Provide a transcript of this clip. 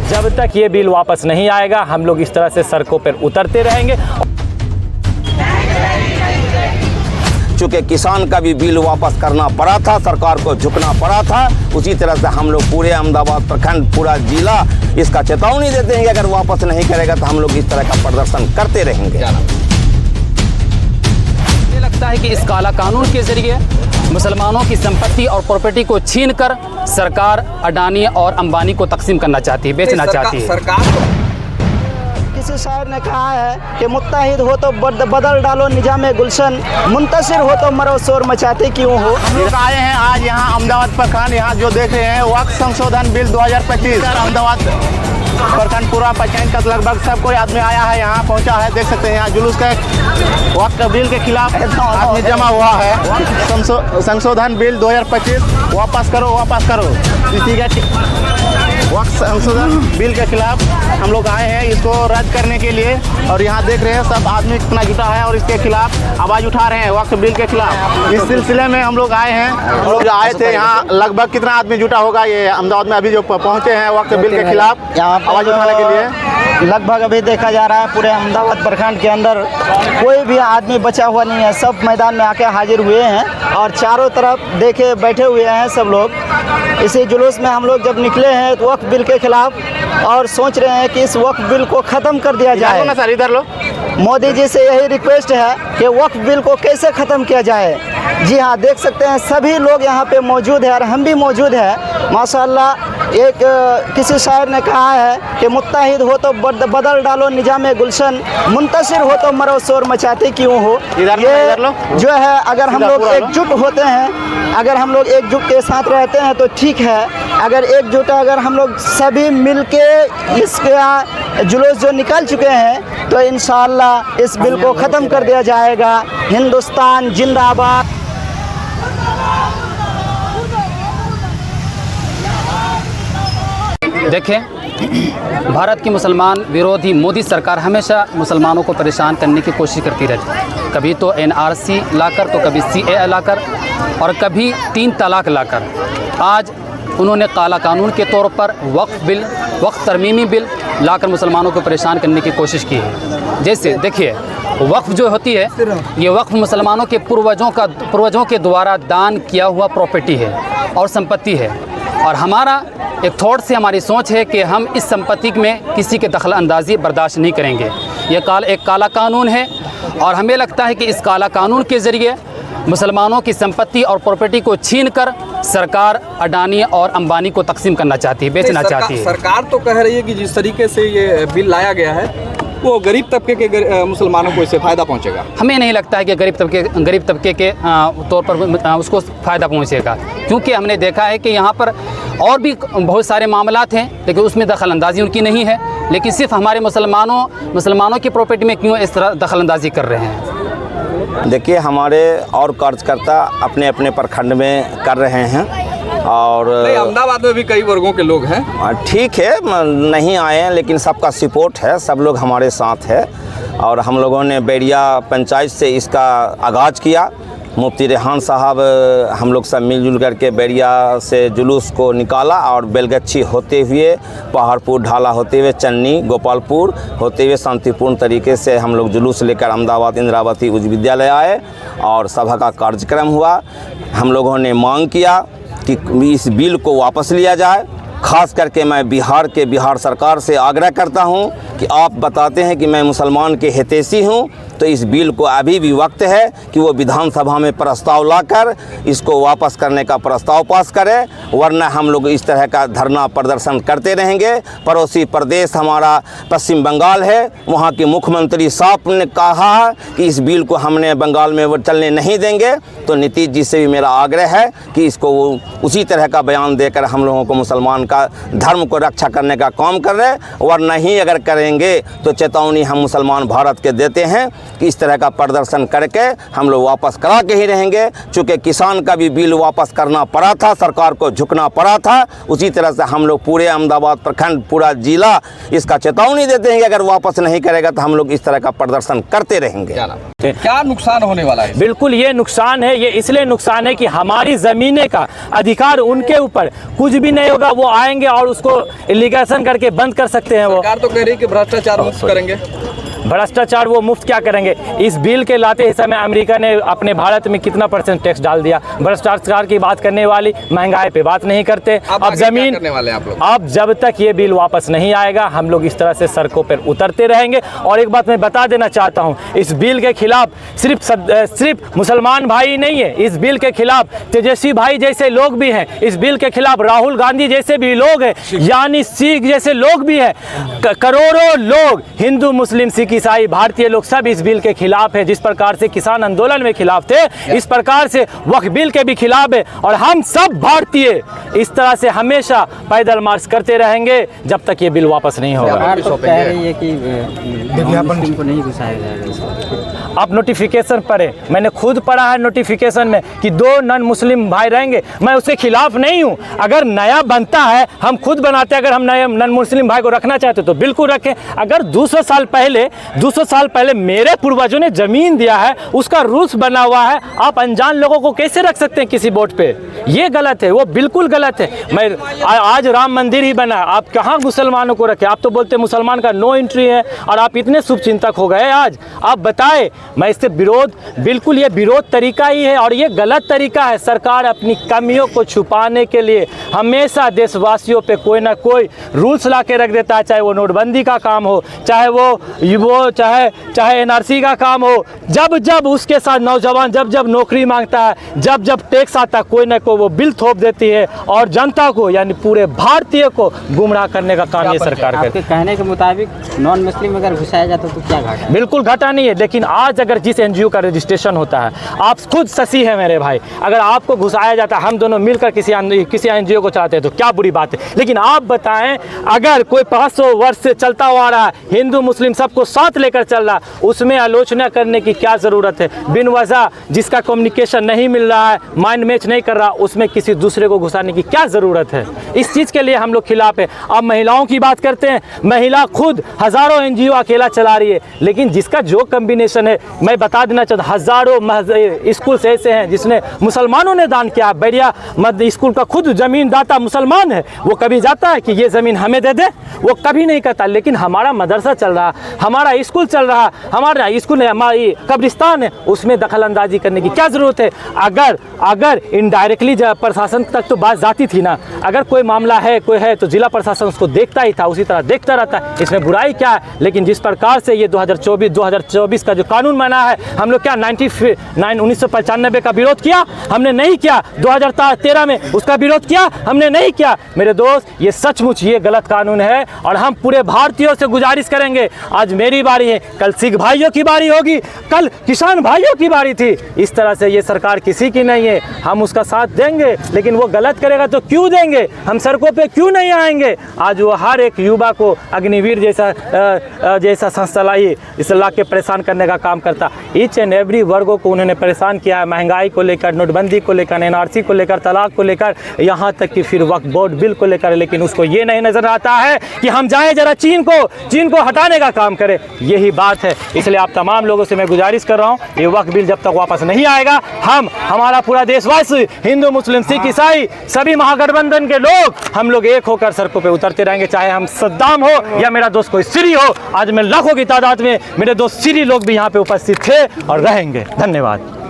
जब तक ये बिल वापस नहीं आएगा हम लोग इस तरह से सड़कों पर उतरते रहेंगे। चूँकि किसान का भी बिल वापस करना पड़ा था, सरकार को झुकना पड़ा था, उसी तरह से हम लोग पूरे अहमदाबाद प्रखंड, पूरा जिला इसका चेतावनी देते हैं कि अगर वापस नहीं करेगा तो हम लोग इस तरह का प्रदर्शन करते रहेंगे। मुझे लगता है कि इस काला कानून के जरिए मुसलमानों की संपत्ति और प्रॉपर्टी को छीनकर सरकार अडानी और अंबानी को तकसीम करना चाहती है, बेचना चाहती है। किसी शायर ने कहा है कि मुत्तहिद हो तो बदल डालो निजाम गुलशन, मुंतशिर हो तो मरो शोर मचाते क्यों हो। हम लोग आए हैं आज यहाँ अहमदाबाद प्रखंड, यहाँ जो देख रहे हैं वक्फ संशोधन बिल 2025 अहमदाबाद प्रखंड पूरा पंचायत का लगभग सब कोई आदमी आया है, यहाँ पहुँचा है। देख सकते हैं यहाँ जुलूस का वक्फ बिल के खिलाफ आदमी जमा हुआ है। संशोधन बिल 2025 वापस करो, वापस करो। इसी का वक्फ संशोधन बिल के खिलाफ हम लोग आए हैं, इसको रद्द करने के लिए। और यहाँ देख रहे हैं सब आदमी कितना जुटा है और इसके खिलाफ आवाज़ उठा रहे हैं, वक्फ बिल के खिलाफ। इस सिलसिले में हम लोग आए हैं। हम लोग आए थे यहाँ, लगभग कितना आदमी जुटा होगा ये अहमदाबाद में अभी जो पहुँचे हैं वक्फ बिल के खिलाफ यहाँ आवाज़ उठाने के लिए। लगभग अभी देखा जा रहा है पूरे अहमदाबाद प्रखंड के अंदर कोई भी आदमी बचा हुआ नहीं है, सब मैदान में आके हाजिर हुए हैं और चारों तरफ देखे बैठे हुए हैं सब लोग। इसी जुलूस में हम लोग जब निकले हैं तो वक्फ बिल के खिलाफ और सोच रहे हैं कि इस वक्फ बिल को ख़त्म कर दिया जाए। ना सर, इधर लो। मोदी जी से यही रिक्वेस्ट है कि वक्फ बिल को कैसे ख़त्म किया जाए। जी हाँ, देख सकते हैं सभी लोग यहाँ पे मौजूद है और हम भी मौजूद हैं माशाल्लाह। एक किसी शायर ने कहा है कि मुत्तहिद हो तो बदल डालो निजाम गुलशन, मुंतशिर हो तो मरो शोर मचाते क्यों हो। ये जो है अगर हम लोग एकजुट होते हैं, अगर हम लोग एकजुट के साथ रहते हैं तो ठीक है। अगर एकजुट अगर हम लोग सभी मिलके इसका जुलूस जो निकाल चुके हैं तो इंशाअल्लाह इस बिल को ख़त्म कर दिया जाएगा। हिंदुस्तान जिंदाबाद। देखें, भारत की मुसलमान विरोधी मोदी सरकार हमेशा मुसलमानों को परेशान करने की कोशिश करती रहती है। कभी तो NRC लाकर, तो कभी CAA लाकर और कभी 3 तलाक लाकर। आज उन्होंने काला कानून के तौर पर वक्फ बिल, वक्फ तरमीमी बिल लाकर मुसलमानों को परेशान करने की कोशिश की है। जैसे देखिए, वक्फ जो होती है ये वक्फ मुसलमानों के पूर्वजों के द्वारा दान किया हुआ प्रॉपर्टी है और संपत्ति है। और हमारा एक थॉट से हमारी सोच है कि हम इस संपत्ति में किसी के दखल अंदाजी बर्दाश्त नहीं करेंगे। ये एक काला कानून है और हमें लगता है कि इस काला कानून के ज़रिए मुसलमानों की संपत्ति और प्रॉपर्टी को छीनकर सरकार अडानी और अंबानी को तकसीम करना चाहती है, बेचना चाहती है। सरकार तो कह रही है कि जिस तरीके से ये बिल लाया गया है वो गरीब तबके के मुसलमानों को इससे फ़ायदा पहुंचेगा। हमें नहीं लगता है कि गरीब तबके के तौर पर उसको फ़ायदा पहुंचेगा, क्योंकि हमने देखा है कि यहाँ पर और भी बहुत सारे मामलात हैं लेकिन उसमें दखल अंदाजी उनकी नहीं है। लेकिन सिर्फ हमारे मुसलमानों की प्रॉपर्टी में क्यों इस तरह दखल अंदाजी कर रहे हैं। देखिए, हमारे और कार्यकर्ता अपने अपने प्रखंड में कर रहे हैं और अहमदाबाद में भी कई वर्गों के लोग हैं। ठीक है, नहीं आए हैं लेकिन सबका सपोर्ट है, सब लोग हमारे साथ है। और हम लोगों ने बैरिया पंचायत से इसका आगाज़ किया। मुफ्ती रेहान साहब हम लोग सब मिलजुल करके बैरिया से जुलूस को निकाला और बेलगच्छी होते हुए, पहाड़पुर ढाला होते हुए, चन्नी गोपालपुर होते हुए शांतिपूर्ण तरीके से हम लोग जुलूस लेकर अहमदाबाद इंदिरावती उच्च विद्यालय आए और सभा का कार्यक्रम हुआ। हम लोगों ने मांग किया कि इस बिल को वापस लिया जाए। ख़ास करके मैं बिहार सरकार से आग्रह करता हूं कि आप बताते हैं कि मैं मुसलमान के हितैषी हूं, तो इस बिल को अभी भी वक्त है कि वो विधानसभा में प्रस्ताव लाकर इसको वापस करने का प्रस्ताव पास करें, वरना हम लोग इस तरह का धरना प्रदर्शन करते रहेंगे। पड़ोसी प्रदेश हमारा पश्चिम बंगाल है, वहाँ के मुख्यमंत्री साहब ने कहा है कि इस बिल को हमने बंगाल में वो चलने नहीं देंगे। तो नीतीश जी से भी मेरा आग्रह है कि इसको वो उसी तरह का बयान देकर हम लोगों को मुसलमान का धर्म को रक्षा करने का काम कर रहे, वरना ही अगर करेंगे तो चेतावनी हम मुसलमान भारत के देते हैं कि इस तरह का प्रदर्शन करके हम लोग वापस करा के ही रहेंगे। चूँकि किसान का भी बिल वापस करना पड़ा था, सरकार को झुकना पड़ा था, उसी तरह से हम लोग पूरे अहमदाबाद प्रखंड, पूरा जिला इसका चेतावनी देते हैं कि अगर वापस नहीं करेगा तो हम लोग इस तरह का प्रदर्शन करते रहेंगे। क्या नुकसान होने वाला है? बिल्कुल ये नुकसान है, ये इसलिए नुकसान है कि हमारी ज़मीनें का अधिकार उनके ऊपर कुछ भी नहीं होगा। वो आएंगे और उसको इलीगेशन करके बंद कर सकते हैं। वो सरकार तो कह रही है कि भ्रष्टाचार मुक्त करेंगे। भ्रष्टाचार वो मुफ्त क्या करेंगे? इस बिल के लाते ही समय अमेरिका ने अपने भारत में कितना % टैक्स डाल दिया। भ्रष्टाचार की बात करने वाली, महंगाई पे बात नहीं करते। अब जमीन करने वाले आप लोग? अब जब तक ये बिल वापस नहीं आएगा हम लोग इस तरह से सड़कों पर उतरते रहेंगे। और एक बात मैं बता देना चाहता हूँ, इस बिल के खिलाफ सिर्फ मुसलमान भाई नहीं है, इस बिल के खिलाफ तेजस्वी भाई जैसे लोग भी हैं, इस बिल के खिलाफ राहुल गांधी जैसे भी लोग हैं, यानी सिख जैसे लोग भी हैं। करोड़ों लोग, हिंदू, मुस्लिम, सिख, ईसाई, भारतीय लोग सब इस बिल के खिलाफ है। जिस प्रकार से किसान आंदोलन में खिलाफ थे, इस प्रकार से वक्फ बिल के भी खिलाफ है। और हम सब भारतीय इस तरह से हमेशा पैदल मार्च करते रहेंगे जब तक ये बिल वापस नहीं होगा। सरकार तो कह रही है कि मुस्लिम को नहीं घुसाया जाएगा। आप नोटिफिकेशन पढ़े, मैंने खुद पढ़ा है नोटिफिकेशन में कि 2 नॉन मुस्लिम भाई रहेंगे। मैं उसके खिलाफ नहीं हूँ। अगर नया बनता है, हम खुद बनाते हैं, अगर हम नए नॉन मुस्लिम भाई को रखना चाहते तो बिल्कुल रखें। अगर 200 साल पहले मेरे पूर्वजों ने ज़मीन दिया है, उसका रूल्स बना हुआ है, आप अनजान लोगों को कैसे रख सकते हैं किसी बोर्ड पे? ये गलत है, वो बिल्कुल गलत है। मैं आज राम मंदिर ही बना, आप कहाँ मुसलमानों को रखें? आप तो बोलते मुसलमान का नो एंट्री है और आप इतने शुभचिंतक हो गए। आज आप बताएं, मैं इससे विरोध, बिल्कुल ये विरोध तरीका ही है और ये गलत तरीका है। सरकार अपनी कमियों को छुपाने के लिए हमेशा देशवासियों पे कोई ना कोई रूल्स ला के रख देता है, चाहे वो नोटबंदी का काम हो, चाहे वो चाहे एनआरसी का काम हो। जब उसके साथ नौजवान जब नौकरी मांगता है, जब टैक्स आता है, कोई ना कोई वो बिल थोप देती है और जनता को यानी पूरे भारतीय को गुमराह करने का काम ये सरकार करती है। आपके कहने के मुताबिक नॉन मुस्लिम अगर घुसाया जाता तो क्या घाटा? बिल्कुल घाटा नहीं है, लेकिन आज अगर जिस एनजीओ का रजिस्ट्रेशन होता है, आप खुद शशि है मेरे भाई, अगर आपको घुसाया जाता है, हम दोनों मिलकर किसी एनजीओ को चलाते हैं तो क्या बुरी बात है। लेकिन आप बताएं, अगर कोई 500 वर्ष से चलता हुआ रहा, हिंदू मुस्लिम सबको साथ लेकर चल रहा, उसमें आलोचना करने की क्या ज़रूरत है? बिन वजह जिसका कम्युनिकेशन नहीं मिल रहा है, माइंड मैच नहीं कर रहा, उसमें किसी दूसरे को घुसाने की क्या ज़रूरत है? इस चीज़ के लिए हम लोग खिलाफ है। अब महिलाओं की बात करते हैं, महिला खुद हज़ारों एनजीओ अकेला चला रही है, लेकिन जिसका जो कम्बिनेशन है, मैं बता देना चाहता, हज़ारों स्कूल ऐसे हैं जिसने मुसलमानों ने दान किया। बैरिया मध्य स्कूल का खुद ज़मीन दाता मुसलमान है, वो कभी जाता है कि ये ज़मीन हमें दे दे? वो कभी नहीं करता। लेकिन हमारा मदरसा चल रहा, हमारा स्कूल चल रहा, हमारा स्कूल है, हमारी कब्रिस्तान है, उसमें दखल अंदाजी करने की क्या ज़रूरत है? अगर इनडायरेक्टली प्रशासन तक तो बात जाती थी ना, अगर कोई मामला है, कोई है तो जिला प्रशासन उसको देखता ही था, उसी तरह देखता रहता है, इसमें बुराई क्या है? लेकिन जिस प्रकार से ये 2024 का जो कानून बना है, हम लोग क्या 1995 का विरोध किया? हमने नहीं किया। 2013 में उसका विरोध किया? हमने नहीं किया। मेरे दोस्त, ये सचमुच ये गलत कानून है और हम पूरे भारतीयों से गुजारिश करेंगे, आज मेरी बारी है, कल सिख भाइयों की बारी होगी, कल किसान भाइयों की बारी थी। इस तरह से ये सरकार किसी की नहीं है, हम उसका साथ देंगे, लेकिन वो गलत करेगा तो क्यों देंगे? हम सड़कों पे क्यों नहीं आएंगे? आज वो हर एक युवा को अग्निवीर जैसा संस्था लाई, इस ला के परेशान करने का काम करता। ईच एंड एवरी वर्गों को उन्होंने परेशान किया है, महंगाई को लेकर, नोटबंदी को लेकर, एनआरसी को लेकर, तलाक को लेकर, यहाँ तक कि फिर वक्फ बोर्ड बिल को लेकर। लेकिन उसको ये नहीं नजर आता है कि हम जाएं जरा चीन को हटाने का काम करें। यही बात है। इसलिए आप तमाम लोगों से मैं गुजारिश कर रहा हूँ, ये वक्फ बिल जब तक वापस नहीं आएगा, हमारा पूरा देशवासी, हिंदू, मुस्लिम, सिख, ईसाई, सभी महागठबंधन के लोग, हम लोग एक होकर सड़कों पे उतरते रहेंगे, चाहे हम सद्दाम हो या मेरा दोस्त कोई सीरी हो। आज मैं लाखों की तादाद में मेरे दोस्त सीरी लोग भी यहाँ पे उपस्थित थे और रहेंगे। धन्यवाद।